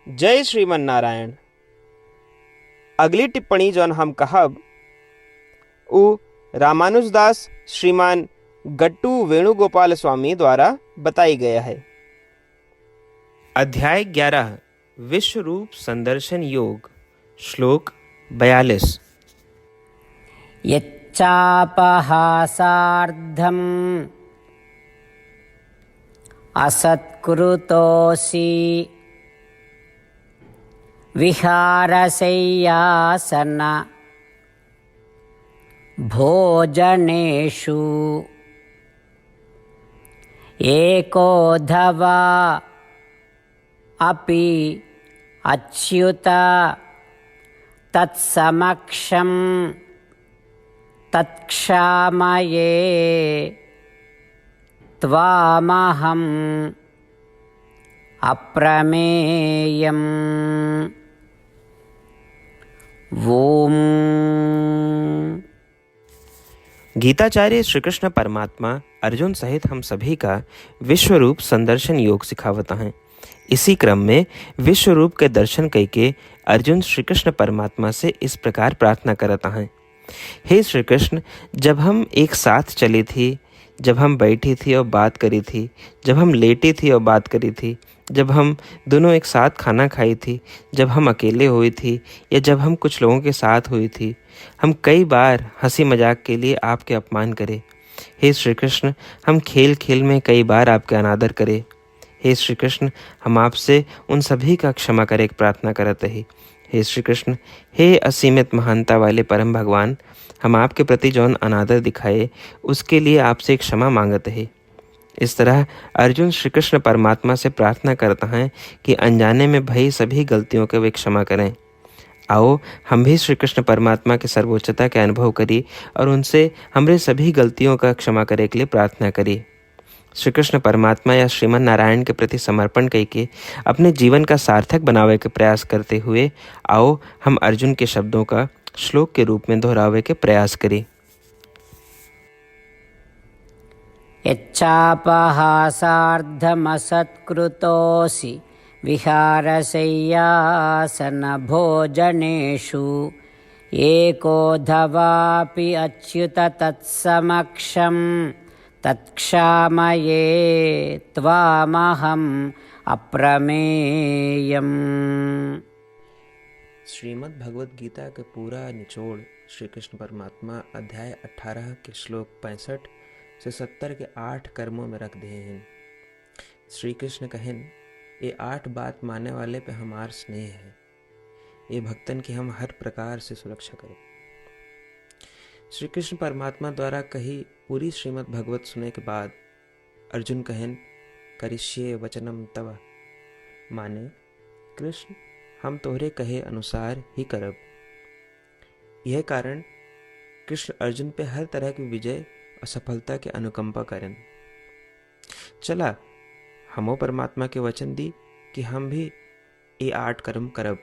जय श्रीमन नारायण। अगली टिप्पणी जौन हम कहब उ रामानुजदास श्रीमान गट्टू वेणुगोपाल स्वामी द्वारा बताई गया है। अध्याय 11 विश्व रूप संदर्शन योग, श्लोक 42। यच्चापहासार्धम् असत्कृतोऽसि विहारशय्यासन भोजनेषु एकोऽथवा अपि अच्युत तत्समक्षं तत्क्षामये त्वामहम् अप्रमेयम्। ओम। गीताचार्य श्री कृष्ण परमात्मा अर्जुन सहित हम सभी का विश्व रूप संदर्शन योग सिखावता हैं। इसी क्रम में विश्व रूप के दर्शन करके अर्जुन श्री कृष्ण परमात्मा से इस प्रकार प्रार्थना करता हैं। हे श्री कृष्ण, जब हम एक साथ चली थी, जब हम बैठी थी और बात करी थी, जब हम लेटी थी और बात करी थी, जब हम दोनों एक साथ खाना खाई थी, जब हम अकेले हुई थी या जब हम कुछ लोगों के साथ हुई थी, हम कई बार हंसी मजाक के लिए आपके अपमान करें। हे श्री कृष्ण, हम खेल खेल में कई बार आपके अनादर करें। हे श्री कृष्ण, हम आपसे उन सभी का क्षमा करे प्रार्थना करते ही। हे श्री कृष्ण, हे असीमित महानता वाले परम भगवान, हम आपके प्रति जौन अनादर दिखाए उसके लिए आपसे क्षमा मांगते हैं। इस तरह अर्जुन श्री कृष्ण परमात्मा से प्रार्थना करता है कि अनजाने में भई सभी गलतियों के वे क्षमा करें। आओ हम भी श्री कृष्ण परमात्मा की सर्वोच्चता के अनुभव करिए और उनसे हमारे सभी गलतियों का क्षमा करे के लिए प्रार्थना करिए। श्री कृष्ण परमात्मा या श्रीमन नारायण के प्रति समर्पण करके अपने जीवन का सार्थक बनावे के प्रयास करते हुए आओ हम अर्जुन के शब्दों का श्लोक के रूप में दोहरावे के प्रयास करें। यच्चापहासार्धमसत्कृतोऽसि विहारशय्यासन भोजनेषु एकोऽथवापि अच्युत तत्समक्षं तत्क्षामये त्वामहम् अप्रमेयम्। श्रीमद् भगवद गीता के पूरा निचोड़ श्री कृष्ण परमात्मा अध्याय 18 के श्लोक 65 से 70 के 8 कर्मों में रख दिए हैं। श्री कृष्ण कहें, ये 8 बात मानने वाले पे हमार स्नेह है, ये भक्तन की हम हर प्रकार से सुरक्षा करें। श्री कृष्ण परमात्मा द्वारा कही पूरी श्रीमद् भगवत सुने के बाद अर्जुन कहें, करिष्ये वचनम तव, माने कृष्ण हम तोहरे कहे अनुसार ही करब। यह कारण कृष्ण अर्जुन पे हर तरह की विजय और सफलता के अनुकंपा करें। चला हमो परमात्मा के वचन दी कि हम भी ये 8 कर्म करब।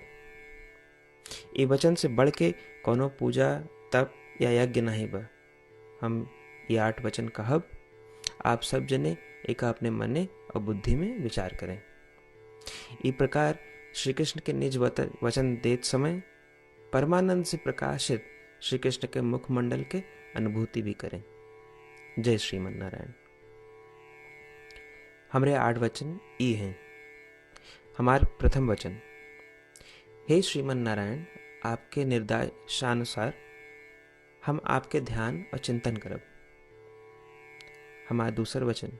ये वचन से बढ़ के कोनो पूजा तप या यज्ञ नहीं बा। हम ये 8 वचन कहब, आप सब जने एक अपने मने और बुद्धि में विचार करें। इस प्रकार श्री कृष्ण के निज वचन देत समय परमानंद से प्रकाशित श्री कृष्ण के मुखमंडल के अनुभूति भी करें। जय श्रीमन नारायण। हमारे 8 वचन ई हैं। हमार प्रथम वचन, हे श्रीमन नारायण, आपके निर्देशानुसार हम आपके ध्यान और चिंतन करब। हमारा दूसर वचन,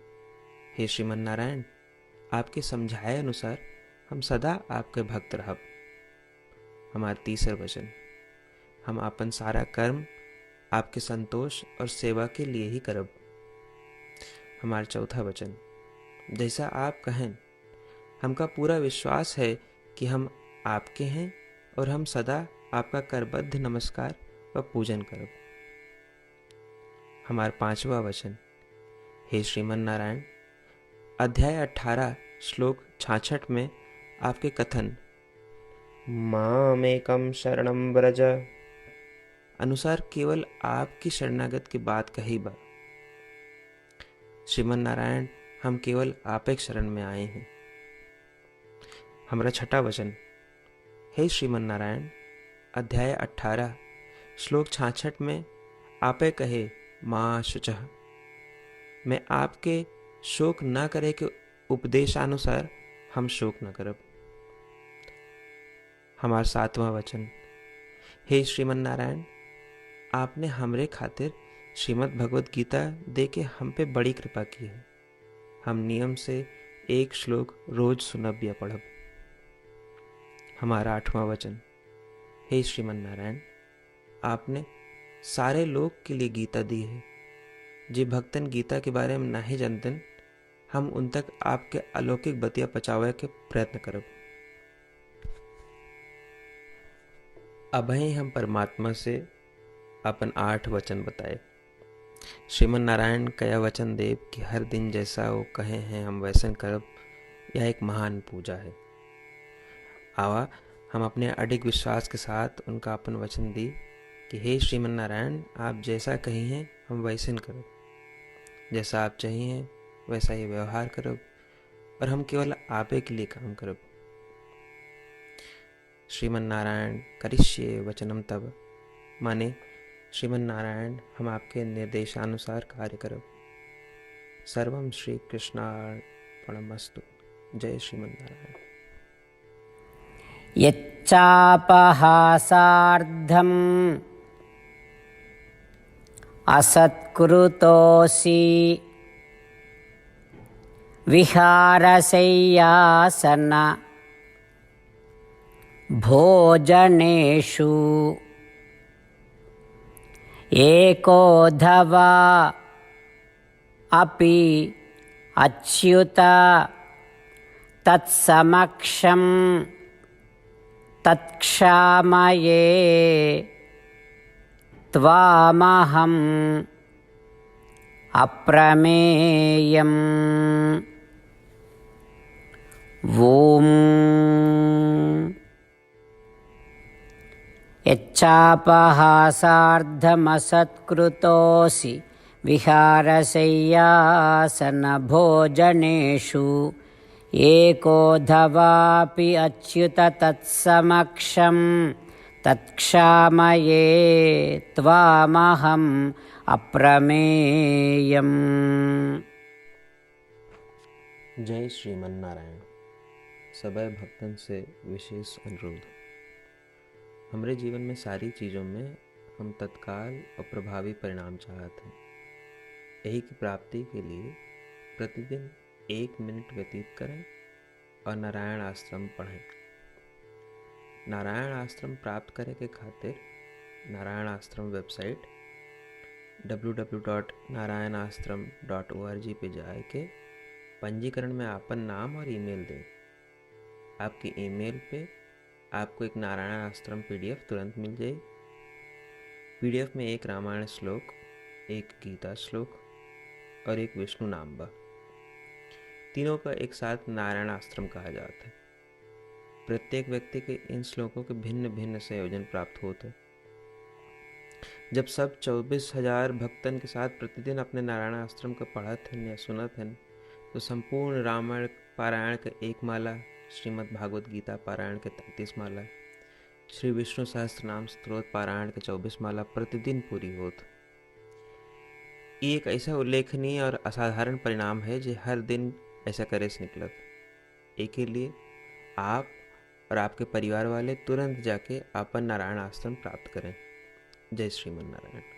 हे श्रीमन नारायण, आपके समझाए अनुसार हम सदा आपके भक्त रहब। हमारा तीसर वचन, हम अपन सारा कर्म आपके संतोष और सेवा के लिए ही करब। हमारा चौथा वचन, जैसा आप कहें, हमका पूरा विश्वास है कि हम आपके हैं और हम सदा आपका करबद्ध नमस्कार व पूजन करब। हमारा पांचवा वचन, हे श्रीमन नारायण, अध्याय 18 श्लोक 66 में आपके कथन मामेकम शरणम व्रज अनुसार केवल आपकी शरणागत की बात कही बा। श्रीमन नारायण, हम केवल आप एक शरण में आए हैं। हमारा छठा वचन। हे श्रीमन नारायण, अध्याय 18 श्लोक 66 में आपे कहे माँ शुचः, मैं आपके शोक न करे के उपदेशानुसार हम शोक न करब। हमारा सातवां वचन। हे श्रीमन नारायण, आपने हमरे खातिर श्रीमद् भगवत गीता दे के हम पे बड़ी कृपा की है। हम नियम से एक श्लोक रोज सुनब या पढ़ब। हमारा आठवां वचन। हे श्रीमन नारायण, आपने सारे लोग के लिए गीता दी है। जे भक्तन गीता के बारे में नहीं जानतन, हम उन तक आपके अलौकिक बतिया पहुंचावे के प्रयत्न करब। अभय हम परमात्मा से अपन 8 वचन बताए। श्रीमन नारायण कया वचन देव कि हर दिन जैसा वो कहे हैं हम वैसन करब, यह एक महान पूजा है। आवा हम अपने अडिग विश्वास के साथ उनका अपन वचन दी कि हे श्रीमन नारायण, आप जैसा कही हैं हम वैसन करब, जैसा आप चाहिए वैसा ही व्यवहार करब, और हम केवल आपे के लिए काम करब। श्रीमन नारायण करिष्ये वचनम तब, माने श्रीमन नारायण हम आपके निर्देशानुसार कार्य करब। सर्वम श्री कृष्णार्पणमस्तु। जय श्रीमन नारायण। यच्चापहासार्धम् असत्कृतोऽसि विहारशय्यासन भोजनेषु एकोऽथवा अपि अच्युत तत्समक्षं तत्क्षामये त्वामहम् अप्रमेयम्। ॐ यच्चापहासार्धमसत्कृतोऽसि विहारशय्यासनभोजनेषु एकोऽथवापि अच्युत तत्समक्षं तत्क्षामये त्वामहम् अप्रमेयम्। जय श्रीमन नारायण। सबै भक्तन से विशेष अनुरोध। हमरे जीवन में सारी चीज़ों में हम तत्काल और प्रभावी परिणाम चाहते हैं। यही की प्राप्ति के लिए प्रतिदिन 1 मिनट व्यतीत करें और नारायण आश्रम पढ़ें। नारायण आश्रम प्राप्त करे के खातिर नारायण आश्रम वेबसाइट www.narayanashram.org पे जाए के पंजीकरण में आपन नाम और ईमेल दें। आपकी ईमेल पे आपको एक नारायण आश्रम PDF तुरंत मिल जाए। PDF में एक रामायण श्लोक, एक गीता श्लोक और एक विष्णु नाम बा। तीनों का एक साथ नारायण आश्रम कहा जाता है। प्रत्येक व्यक्ति के इन श्लोकों के भिन्न भिन्न संयोजन प्राप्त होते हैं। जब सब 24,000 भक्तन के साथ प्रतिदिन अपने नारायण आश्रम को पढ़त हैं या सुनत हैं, तो संपूर्ण रामायण पारायण के 1 माला, श्रीमद् भागवत गीता पारायण के 33 माला, श्री विष्णु सहस्त्रनाम स्तोत्र पारायण के 24 माला प्रतिदिन पूरी होत। ये एक ऐसा उल्लेखनीय और असाधारण परिणाम है जो हर दिन ऐसा करे से निकलत। एक के लिए आप और आपके परिवार वाले तुरंत जाके अपन नारायण आश्रम प्राप्त करें। जय श्रीमन नारायण।